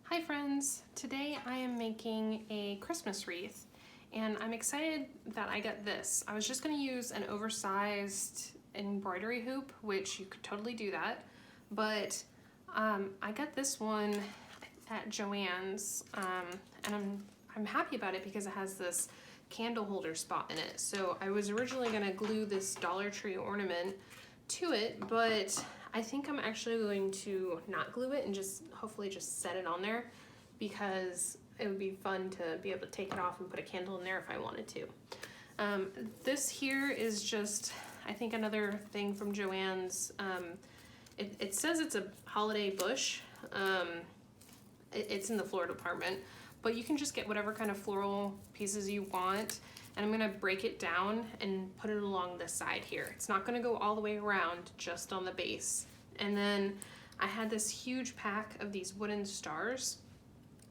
Hi friends! Today I am making a Christmas wreath and I'm excited that I got this. I was just going to use an oversized embroidery hoop, which you could totally do that, but I got this one at Joann's and I'm happy about it because it has this candle holder spot in it. So I was originally going to glue this Dollar Tree ornament to it, but I think I'm actually going to not glue it and just hopefully just set it on there because it would be fun to be able to take it off and put a candle in there if I wanted to. This here is just, I think, another thing from Joann's. It says it's a holiday bush. It's in the floral department, but you can just get whatever kind of floral pieces you want. And I'm gonna break it down and put it along the side here. It's not gonna go all the way around, just on the base. And then I had this huge pack of these wooden stars.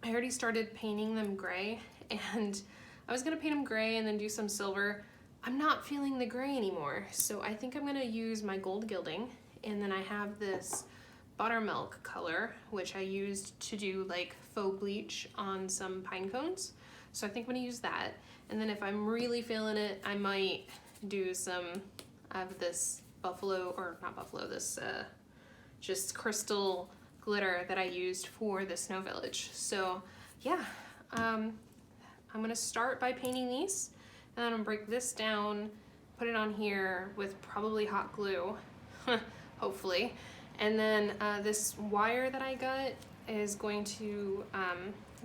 I already started painting them gray, and I was gonna paint them gray and then do some silver. I'm not feeling the gray anymore, so I think I'm gonna use my gold gilding. And then I have this buttermilk color, which I used to do like faux bleach on some pine cones. So I think I'm gonna use that. And then if I'm really feeling it, I might do some of this just crystal glitter that I used for the Snow Village. So yeah, I'm gonna start by painting these, and then I'm gonna break this down, put it on here with probably hot glue, hopefully. And then this wire that I got is going to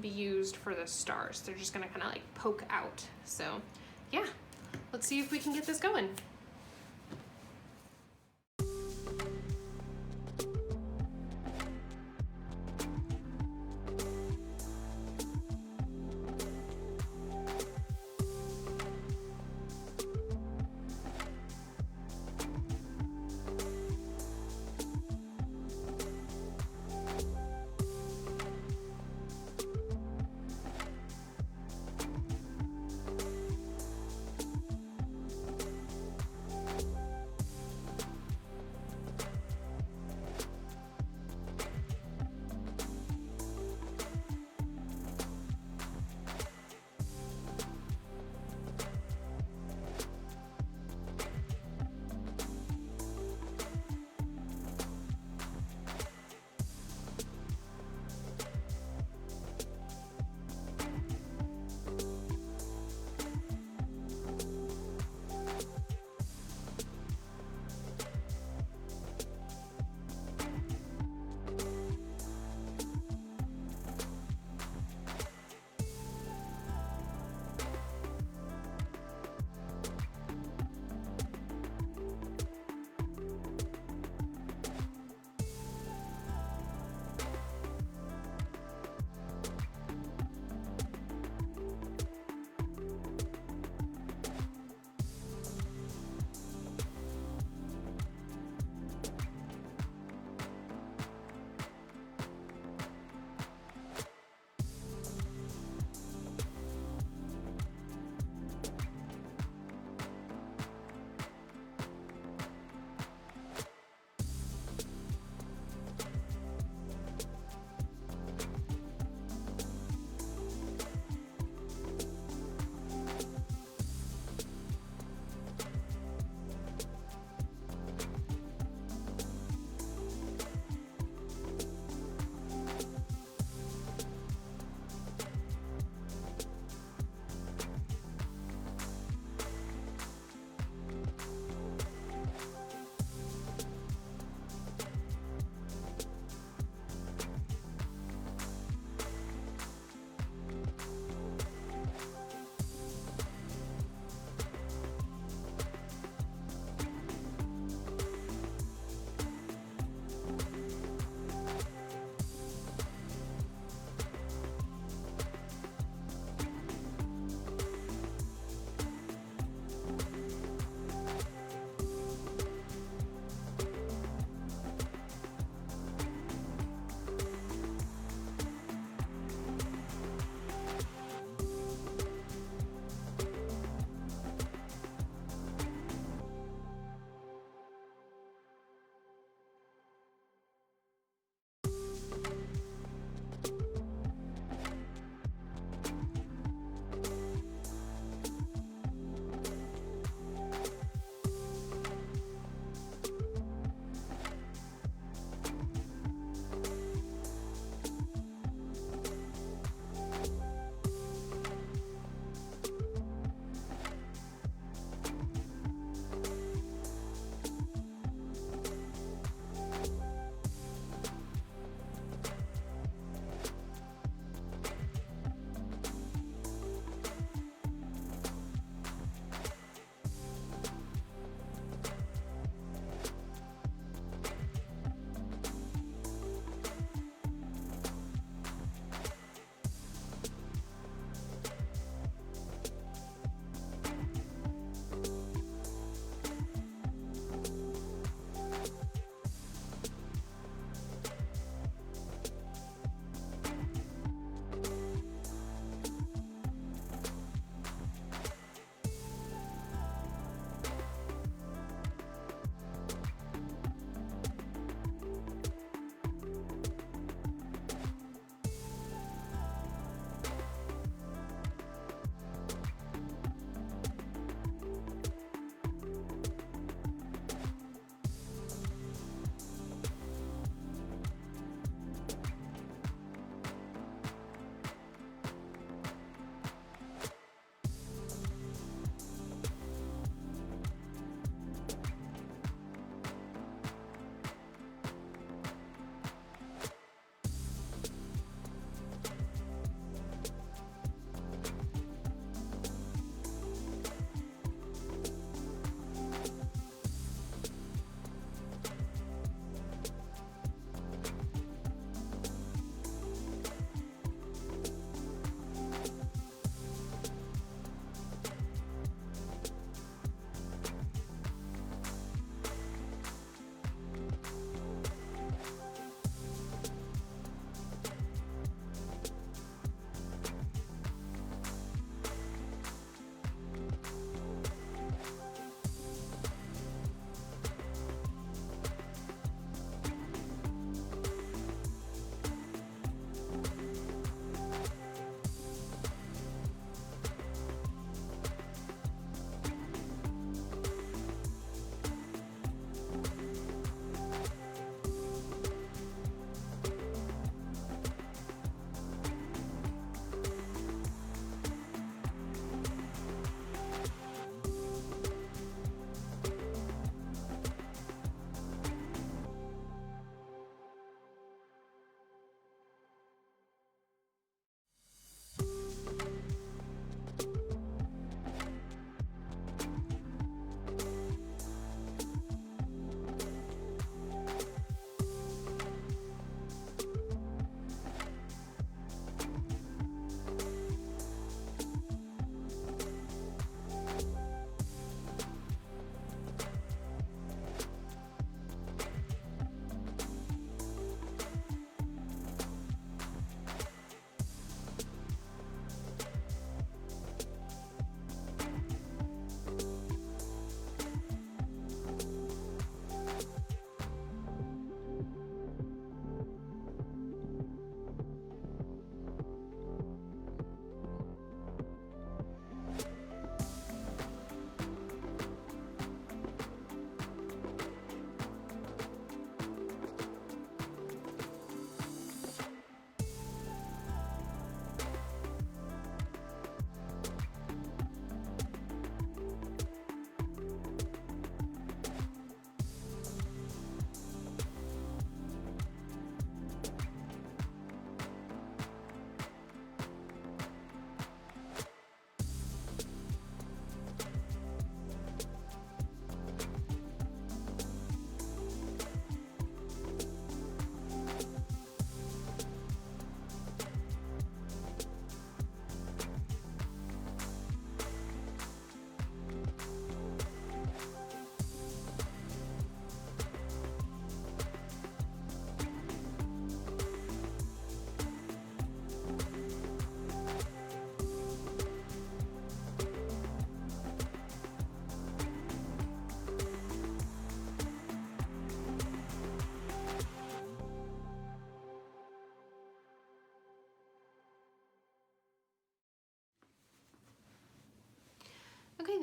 be used for the stars. They're just gonna kind of like poke out. So yeah, let's see if we can get this going.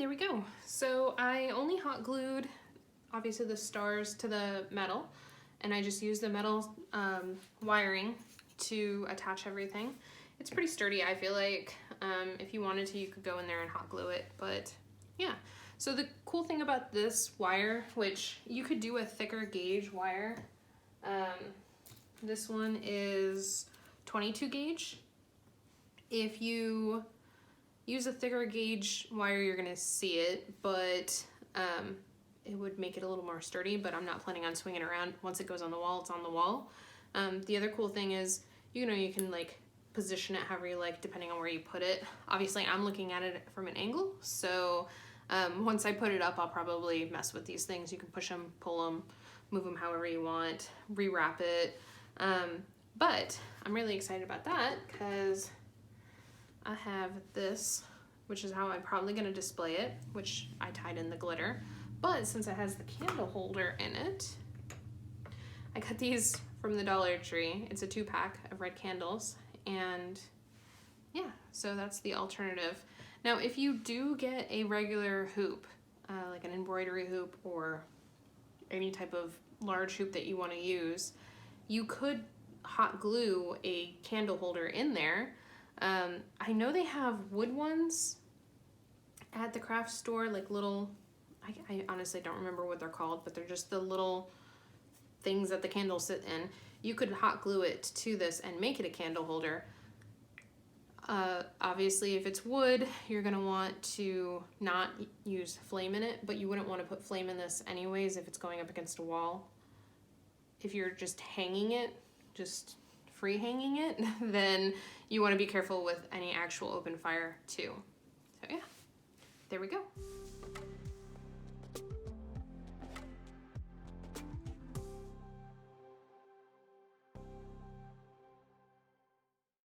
there we go. So I only hot glued, obviously, the stars to the metal, and I just used the metal wiring to attach everything. It's pretty sturdy, I feel like. If you wanted to, you could go in there and hot glue it, but yeah. So the cool thing about this wire, which you could do a thicker gauge wire, this one is 22 gauge. If you use a thicker gauge wire, you're gonna see it, but it would make it a little more sturdy, but I'm not planning on swinging it around. Once it goes on the wall, it's on the wall. The other cool thing is, you know, you can like position it however you like, depending on where you put it. Obviously, I'm looking at it from an angle, so once I put it up, I'll probably mess with these things. You can push them, pull them, move them however you want, rewrap it. But I'm really excited about that because I have this, which is how I'm probably gonna display it, which I tied in the glitter. But since it has the candle holder in it, I got these from the Dollar Tree. It's a 2-pack of red candles, and yeah, so that's the alternative. Now, if you do get a regular hoop, like an embroidery hoop or any type of large hoop that you want to use, you could hot glue a candle holder in there. I know they have wood ones at the craft store, like little, I honestly don't remember what they're called, but they're just the little things that the candles sit in. You could hot glue it to this and make it a candle holder. Obviously, if it's wood, you're gonna want to not use flame in it, but you wouldn't want to put flame in this anyways if it's going up against a wall. If you're just hanging it, just free hanging it, then you want to be careful with any actual open fire too. So yeah, there we go.